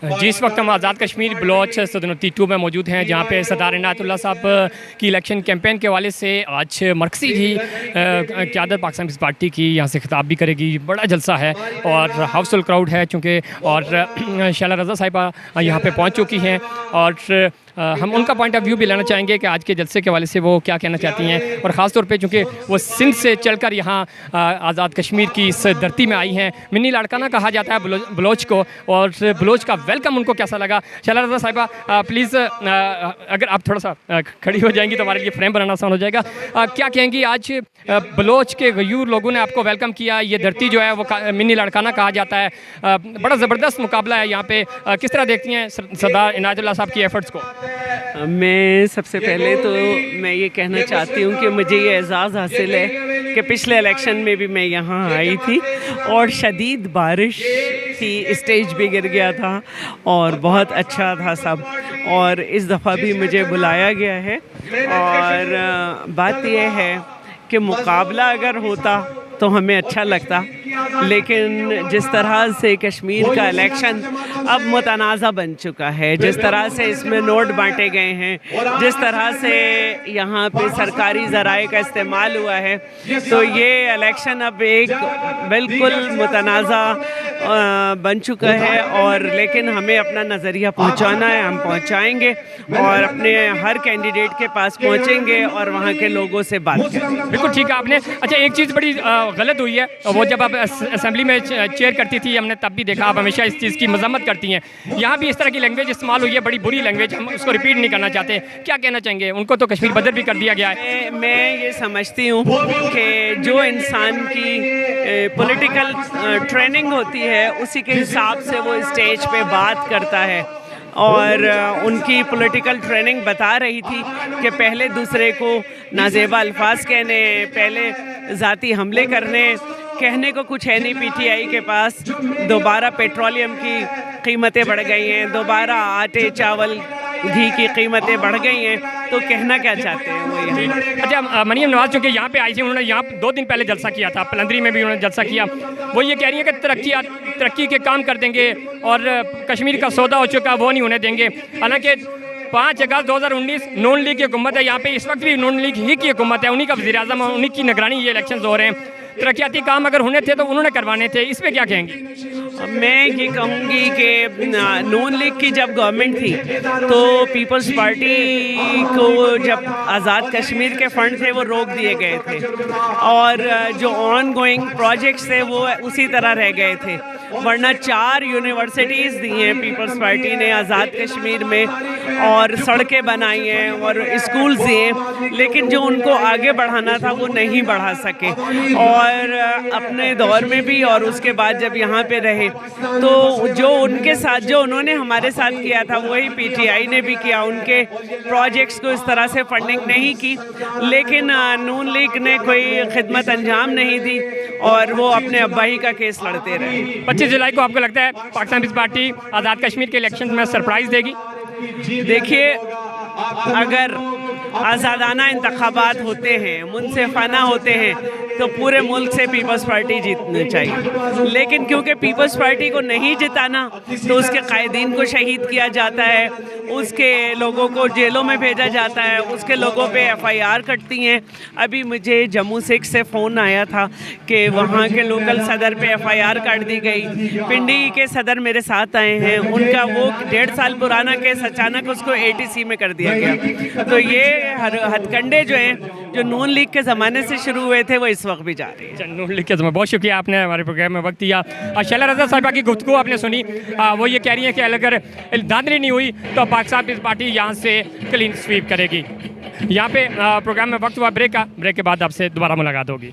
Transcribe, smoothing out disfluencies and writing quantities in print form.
جی اس وقت ہم آزاد کشمیر بلوچ صدرنتی 2 میں موجود ہیں، جہاں پہ سردار عنایت اللہ صاحب کی الیکشن کیمپین کے حوالے سے آج مرکزی جی قیادت پاکستان پیپلز پارٹی کی یہاں سے خطاب بھی کرے گی. بڑا جلسہ ہے اور ہاؤس فل کراؤڈ ہے چونکہ، اور شیلا رضا صاحبہ یہاں پہ پہنچ چکی ہیں اور ہم ان کا پوائنٹ آف ویو بھی لینا چاہیں گے کہ آج کے جلسے کے حوالے سے وہ کیا کہنا چاہتی ہیں، اور خاص طور پہ چونکہ وہ سندھ سے چل کر یہاں آزاد کشمیر کی اس دھرتی میں آئی ہیں. منی لاڑکانہ کہا جاتا ہے بلوچ کو، اور بلوچ کا ویلکم ان کو کیسا لگا؟ شیلا رضا صاحبہ پلیز اگر آپ تھوڑا سا کھڑی ہو جائیں گی تو ہمارے لیے فریم بنانا آسان ہو جائے گا. کیا کہیں گی آج بلوچ کے غیور لوگوں نے آپ کو ویلکم کیا، یہ دھرتی جو ہے وہ منی لاڑکانہ کہا جاتا ہے، بڑا زبردست مقابلہ ہے یہاں پہ، کس طرح دیکھتی ہیں سردار عنایت اللہ صاحب کی ایفرٹس کو؟ میں سب سے پہلے تو میں یہ کہنا چاہتی ہوں کہ مجھے یہ اعزاز حاصل ہے کہ پچھلے الیکشن میں بھی میں یہاں آئی تھی اور شدید بارش تھی، اسٹیج بھی گر گیا تھا اور بہت اچھا تھا سب، اور اس دفعہ بھی مجھے بلایا گیا ہے. اور بات یہ ہے کہ مقابلہ اگر ہوتا تو ہمیں اچھا لگتا، لیکن جس طرح سے کشمیر کا الیکشن اب متنازع بن چکا ہے، جس طرح سے اس میں نوٹ بانٹے گئے ہیں، جس طرح سے یہاں پہ سرکاری ذرائع کا استعمال ہوا ہے، تو یہ الیکشن اب ایک بالکل متنازع بن چکا ہے. اور لیکن ہمیں اپنا نظریہ پہنچانا ہے، ہم پہنچائیں گے اور اپنے ہر کینڈیڈیٹ کے پاس پہنچیں گے اور وہاں کے لوگوں سے بات کریں گے. بالکل ٹھیک ہے آپ نے. اچھا ایک چیز بڑی غلط ہوئی ہے، وہ جب آپ اسمبلی میں چیئر کرتی تھی ہم نے تب بھی دیکھا، آپ ہمیشہ اس چیز کی مذمت کرتی ہیں. یہاں بھی اس طرح کی لینگویج استعمال ہوئی ہے، بڑی بری لینگویج، ہم اس کو ریپیٹ نہیں کرنا چاہتے. کیا کہنا چاہیں گے؟ ان کو تو کشمیر بدر بھی کر دیا گیا ہے. میں یہ سمجھتی ہوں کہ جو انسان کی پولیٹیکل ٹریننگ ہوتی ہے اسی کے حساب سے وہ اسٹیج پہ بات کرتا ہے، اور ان کی پولیٹیکل ٹریننگ بتا رہی تھی کہ پہلے دوسرے کو نازیبا الفاظ کہنے، پہلے ذاتی حملے کرنے، کہنے کو کچھ ہے نہیں پی ٹی آئی کے پاس. دوبارہ پیٹرولیم کی قیمتیں بڑھ گئی ہیں، دوبارہ آٹے چاول گھی کی قیمتیں بڑھ گئی ہیں، تو کہنا کیا چاہتے ہیں وہ یہاں؟ اچھا مریم نواز چونکہ یہاں پہ آئی تھی، انہوں نے یہاں 2 دن پہلے جلسہ کیا تھا، پلندری میں بھی انہوں نے جلسہ کیا. وہ یہ کہہ رہی ہیں کہ ترقی کے کام کر دیں گے اور کشمیر کا سودا ہو چکا وہ نہیں ہونے دیں گے. حالانکہ 5 اگست 2019 نون لیگ کی حکومت ہے یہاں پہ، اس وقت بھی نون لیگ ہی کی حکومت ہے، انہی کا وزیر اعظم ہے، انہی کی نگرانی یہ الیکشنز ہو رہے ہیں. ترقیاتی کام اگر ہونے تھے تو انہوں نے کروانے تھے، اس پہ کیا کہیں گی؟ میں یہ کہوں گی کہ نون لیگ کی جب گورنمنٹ تھی تو پیپلز پارٹی کو جب آزاد کشمیر کے فنڈ تھے وہ روک دیے گئے تھے، اور جو آن گوئنگ پروجیکٹس تھے وہ اسی طرح رہ گئے تھے. ورنہ 4 یونیورسٹیز دی ہیں پیپلز پارٹی نے آزاد کشمیر میں، اور سڑکیں بنائی ہیں اور اسکولز دیے، لیکن جو ان کو آگے بڑھانا تھا وہ نہیں بڑھا سکے. اور اپنے دور میں بھی اور اس کے بعد جب یہاں پہ رہے تو جو ان کے ساتھ، جو انہوں نے ہمارے ساتھ کیا تھا وہی پی ٹی آئی نے بھی کیا. ان کے پروجیکٹس کو اس طرح سے فنڈنگ نہیں کی، لیکن نون لیگ نے کوئی خدمت انجام نہیں دی اور وہ اپنے ابائی کا کیس لڑتے رہے. 25 جولائی کو آپ کو لگتا ہے پاکستان پیپلز پارٹی آزاد کشمیر کے الیکشن میں سرپرائز دے گی؟ دیکھیے، اگر آزادانہ انتخابات ہوتے ہیں، منصفانہ ہوتے ہیں، تو پورے ملک سے پیپلز پارٹی جیتنی چاہیے. لیکن کیونکہ پیپلز پارٹی کو نہیں جتانا تو اس کے قائدین کو شہید کیا جاتا ہے، اس کے لوگوں کو جیلوں میں بھیجا جاتا ہے، اس کے لوگوں پہ ایف آئی آر کٹتی ہیں. ابھی مجھے جموں 6 سے فون آیا تھا کہ وہاں کے لوکل صدر پہ ایف آئی آر کاٹ دی گئی. پنڈی کے صدر میرے ساتھ آئے ہیں، ان کا وہ 1.5 سال پرانا کیس اچانک اس کو ATC میں کر دیا گیا. تو یہ ہتھ کنڈے جو ہیں جو نون لیگ کے زمانے سے شروع ہوئے تھے وہ اس وقت بھی جا رہے ہیں. نون لیگ کے زمانے، بہت شکریہ آپ نے ہمارے پروگرام میں وقت دیا. شیلا رضا صاحبہ کی گفتگو آپ نے سنی، وہ یہ کہہ رہی ہیں کہ اگر دھاندلی نہیں ہوئی تو پاکستان پیپلز پارٹی یہاں سے کلین سویپ کرے گی. یہاں پہ پروگرام میں وقت ہوا بریک کا، بریک کے بعد آپ سے دوبارہ ملاقات ہوگی.